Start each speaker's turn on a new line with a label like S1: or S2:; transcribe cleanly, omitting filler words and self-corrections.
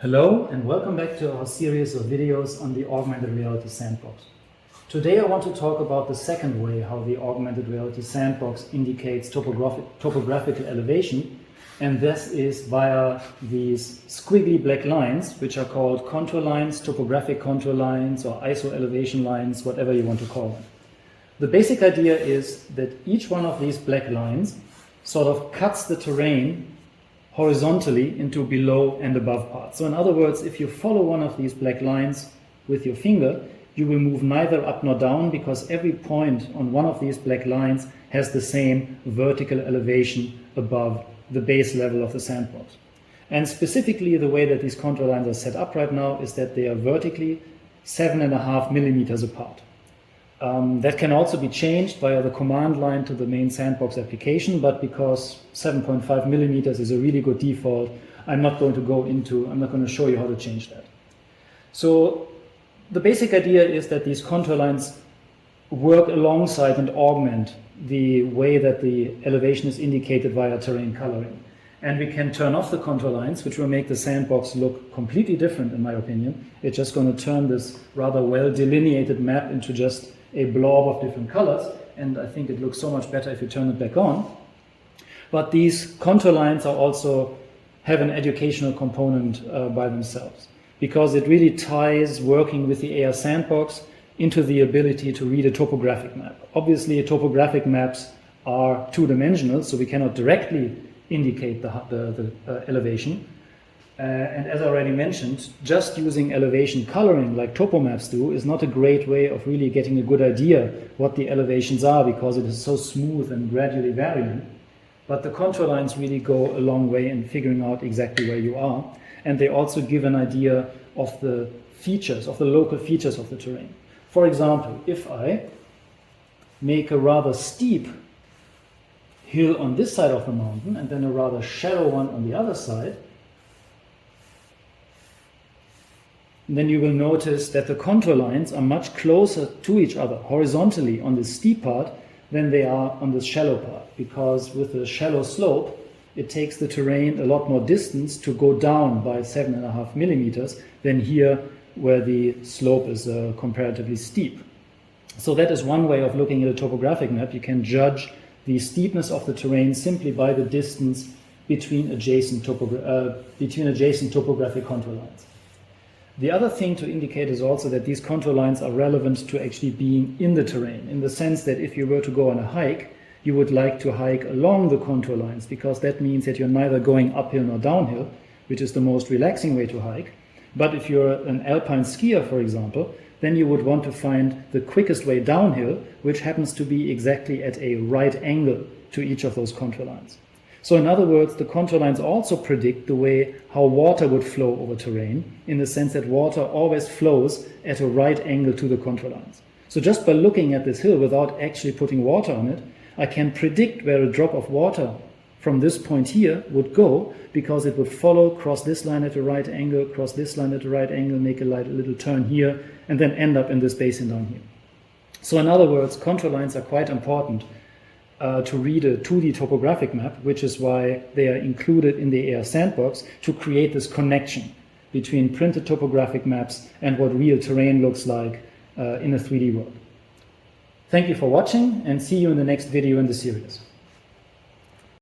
S1: Hello and welcome back to our series of videos on the Augmented Reality Sandbox. Today I want to talk about the second way how the Augmented Reality Sandbox indicates topographical elevation, and this is via these squiggly black lines, which are called contour lines, topographic contour lines, or ISO elevation lines, whatever you want to call them. The basic idea is that each one of these black lines sort of cuts the terrain horizontally into below and above parts. So in other words, if you follow one of these black lines with your finger, you will move neither up nor down because every point on one of these black lines has the same vertical elevation above the base level of the sandbox. And specifically the way that these contour lines are set up right now is that they are vertically 7.5 millimeters apart. That can also be changed via the command line to the main sandbox application, but because 7.5 millimeters is a really good default, I'm not going to show you how to change that. So the basic idea is that these contour lines work alongside and augment the way that the elevation is indicated via terrain coloring. And we can turn off the contour lines, which will make the sandbox look completely different, in my opinion. It's just going to turn this rather well delineated map into just a blob of different colors, and I think it looks so much better if you turn it back on. But these contour lines are also have an educational component by themselves, because it really ties working with the AR sandbox into the ability to read a topographic map. Obviously, topographic maps are two-dimensional, so we cannot directly indicate the elevation. And as I already mentioned, just using elevation coloring like topo maps do is not a great way of really getting a good idea what the elevations are, because it is so smooth and gradually varying. But the contour lines really go a long way in figuring out exactly where you are. And they also give an idea of the features, of the local features of the terrain. For example, if I make a rather steep hill on this side of the mountain and then a rather shallow one on the other side, then you will notice that the contour lines are much closer to each other horizontally on the steep part than they are on the shallow part, because with a shallow slope it takes the terrain a lot more distance to go down by 7.5 millimeters than here where the slope is comparatively steep. So that is one way of looking at a topographic map. You can judge the steepness of the terrain simply by the distance between adjacent topographic contour lines. The other thing to indicate is also that these contour lines are relevant to actually being in the terrain, in the sense that if you were to go on a hike, you would like to hike along the contour lines, because that means that you're neither going uphill nor downhill, which is the most relaxing way to hike. But if you're an alpine skier, for example, then you would want to find the quickest way downhill, which happens to be exactly at a right angle to each of those contour lines. So in other words, the contour lines also predict the way how water would flow over terrain, in the sense that water always flows at a right angle to the contour lines. So just by looking at this hill without actually putting water on it, I can predict where a drop of water from this point here would go, because it would follow, cross this line at a right angle, cross this line at a right angle, make a little turn here, and then end up in this basin down here. So in other words, contour lines are quite important to read a 2D topographic map, which is why they are included in the AR sandbox to create this connection between printed topographic maps and what real terrain looks like in a 3D world. Thank you for watching, and see you in the next video in the series.